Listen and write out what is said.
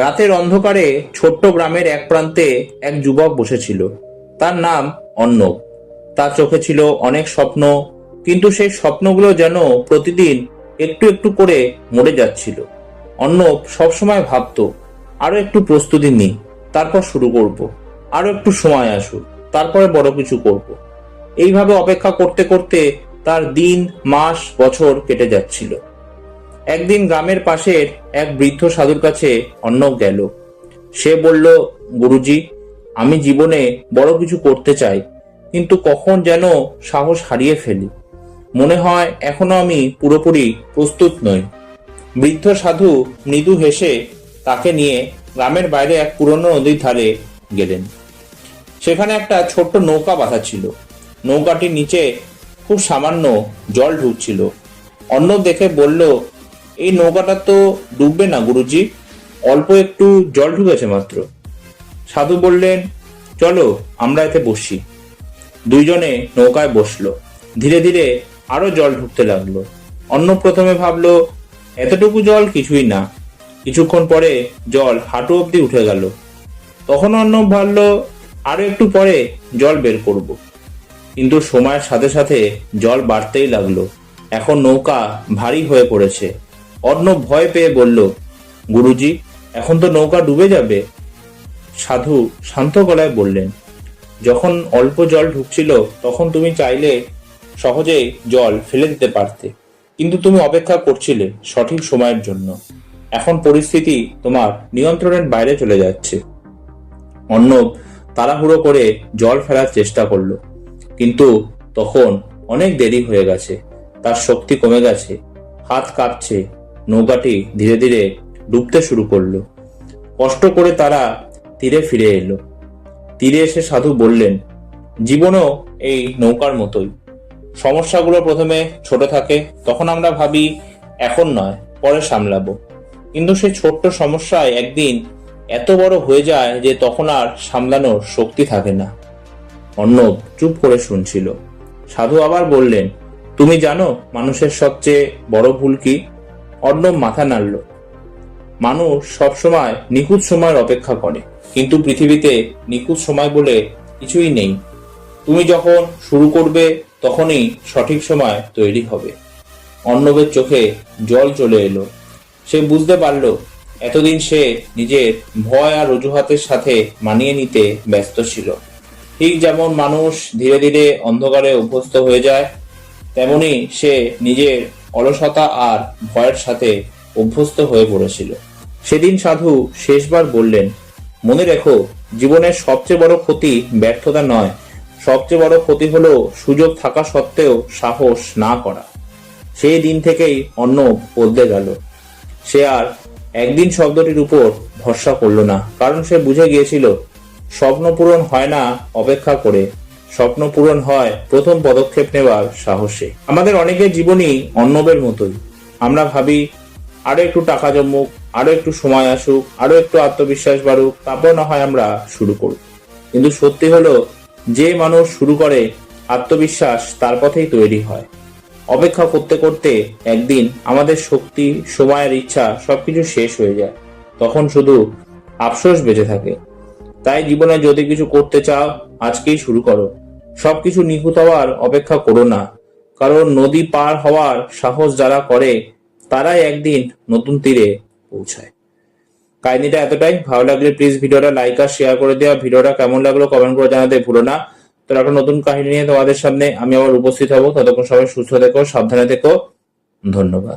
রাতের অন্ধকারে ছোট্ট গ্রামের এক প্রান্তে এক যুবক বসেছিল। তার নাম অর্ণব। তার চোখে ছিল অনেক স্বপ্ন, কিন্তু সেই স্বপ্নগুলো যেন প্রতিদিন একটু একটু করে মরে যাচ্ছিল। অর্ণব সবসময় ভাবতো, আরো একটু প্রস্তুতি নিই, তারপর শুরু করব। আরো একটু সময় আসুক, তারপরে বড় কিছু করব। এইভাবে অপেক্ষা করতে করতে তার দিন, মাস, বছর কেটে যাচ্ছিল। একদিন গ্রামের পাশের এক বৃদ্ধ সাধুর কাছে অর্ণব গেল। সে বলল, গুরুজি, আমি জীবনে বড় কিছু করতে চাই, কিন্তু কখন যেন সাহস হারিয়ে ফেলি। মনে হয় এখনো আমি পুরোপুরি প্রস্তুত নই। বৃদ্ধ সাধু মৃদু হেসে তাকে নিয়ে গ্রামের বাইরে এক পুরনো নদীর ধারে গেলেন। সেখানে একটা ছোট্ট নৌকা বাঁধা ছিল। নৌকাটির নিচে খুব সামান্য জল ঢুকছিল। অর্ণব দেখে বলল, এই নৌকাটা তো ডুববে না গুরুজি, অল্প একটু জল ঢুকেছে মাত্র। সাধু বললেন, চলো আমরা এতে বসি। দুইজনে নৌকায় বসলো। ধীরে ধীরে আরো জল ঢুকতে লাগলো। অর্ণব প্রথমে ভাবলো, এতটুকু জল কিছুই না। কিছুক্ষণ পরে জল হাঁটু অব্দি উঠে গেল। তখন অর্ণব ভাবল, আরো একটু পরে জল বের করব। কিন্তু সময়ের সাথে সাথে জল বাড়তেই লাগলো। এখন নৌকা ভারী হয়ে পড়েছে। অর্ণব ভয় পেয়ে বলল, গুরুজি, এখন তো নৌকা ডুবে যাবে। সাধু শান্ত গলায় বললেন, যখন অল্প জল ঢুকছিল তখন তুমি চাইলে সহজেই জল ফেলে দিতে পারতে, কিন্তু তুমি অপেক্ষা করছিলে সঠিক সময়ের জন্য। এখন পরিস্থিতি তোমার নিয়ন্ত্রণের বাইরে চলে যাচ্ছে। অর্ণব তাড়াহুড়ো করে জল ফেলার চেষ্টা করলো, কিন্তু তখন অনেক দেরি হয়ে গেছে। তার শক্তি কমে গেছে, হাত কাঁপছে। নৌকাটি ধীরে ধীরে ডুবতে শুরু করলো। কষ্ট করে তারা তীরে ফিরে এলো। তীরে এসে সাধু বললেন, জীবনও এই নৌকার মতোই। সমস্যাগুলো প্রথমে ছোট থাকে, তখন আমরা ভাবি এখন নয়, পরে সামলাবো। কিন্তু সেই ছোট্ট সমস্যায় একদিন এত বড় হয়ে যায় যে তখন আর সামলানোর শক্তি থাকে না। অর্ণব চুপ করে শুনছিল। সাধু আবার বললেন, তুমি জানো মানুষের সবচেয়ে বড় ভুল কি? অর্ণব মাথা নাড়ল। মানুষ সবসময় নিখুঁত সময়ের অপেক্ষা করে, কিন্তু পৃথিবীতে নিখুঁত সময় বলে কিছুই নেই। তুমি যখন শুরু করবে তখনই সঠিক সময় তৈরি হবে। অর্ণবের চোখে জল চলে এলো। সে বুঝতে পারল, এতদিন সে নিজের ভয় আর অজুহাতের সাথে মানিয়ে নিতে ব্যস্ত ছিল। ঠিক যেমন মানুষ ধীরে ধীরে অন্ধকারে অভ্যস্ত হয়ে যায়, তেমনি সে নিজের অলসতা আর ভয়ের সাথে অভ্যস্ত হয়ে পড়েছিল। সেদিন সাধু শেষবার বললেন, মনে রেখো, জীবনের সবচেয়ে বড় ক্ষতি ব্যর্থতা নয়, সবচেয়ে বড় ক্ষতি হলো সুযোগ থাকা সত্ত্বেও সাহস না করা। সেই দিন থেকেই অর্ণব বদলে গেল। সে আর একদিন শব্দটির উপর ভরসা করল না, কারণ সে বুঝে গিয়েছিল, স্বপ্ন পূরণ হয় না অপেক্ষা করে, স্বপ্ন পূরণ হয় প্রথম পদক্ষেপ নেওয়ার সাহসে। আমাদের অনেকের জীবনই অর্ণবের মতোই। আমরা ভাবি, আরো একটু টাকা জমুক, আরো একটু সময় আসুক, আরো একটু আত্মবিশ্বাস বাড়ুক, তারপর না হয় আমরা শুরু করব। কিন্তু সত্যি হলো, যে মানুষ শুরু করে আত্মবিশ্বাস তার পথেই তৈরি হয়। অপেক্ষা করতে করতে একদিন আমাদের শক্তি, সময়ের ইচ্ছা সবকিছু শেষ হয়ে যায়। তখন শুধু আফসোস বেঁচে থাকে। তাই জীবনে যদি কিছু করতে চাও, আজকেই শুরু করো। সবকিছু নিখুঁত হওয়ার অপেক্ষা করো না, কারণ নদী পার হওয়ার সাহস যারা করে তারাই একদিন নতুন তীরে পৌঁছায়। কাহিনীটা এতটাই। ভালো লাগলে প্লিজ ভিডিওটা লাইক আর শেয়ার করে দেওয়া। ভিডিওটা কেমন লাগলো কমেন্ট করে জানাতে ভুলো না। তো একটা নতুন কাহিনী নিয়ে তোমাদের সামনে আমি আবার উপস্থিত হব। ততক্ষণ সবাই সুস্থ থেকো, সাবধানে থেকো। ধন্যবাদ।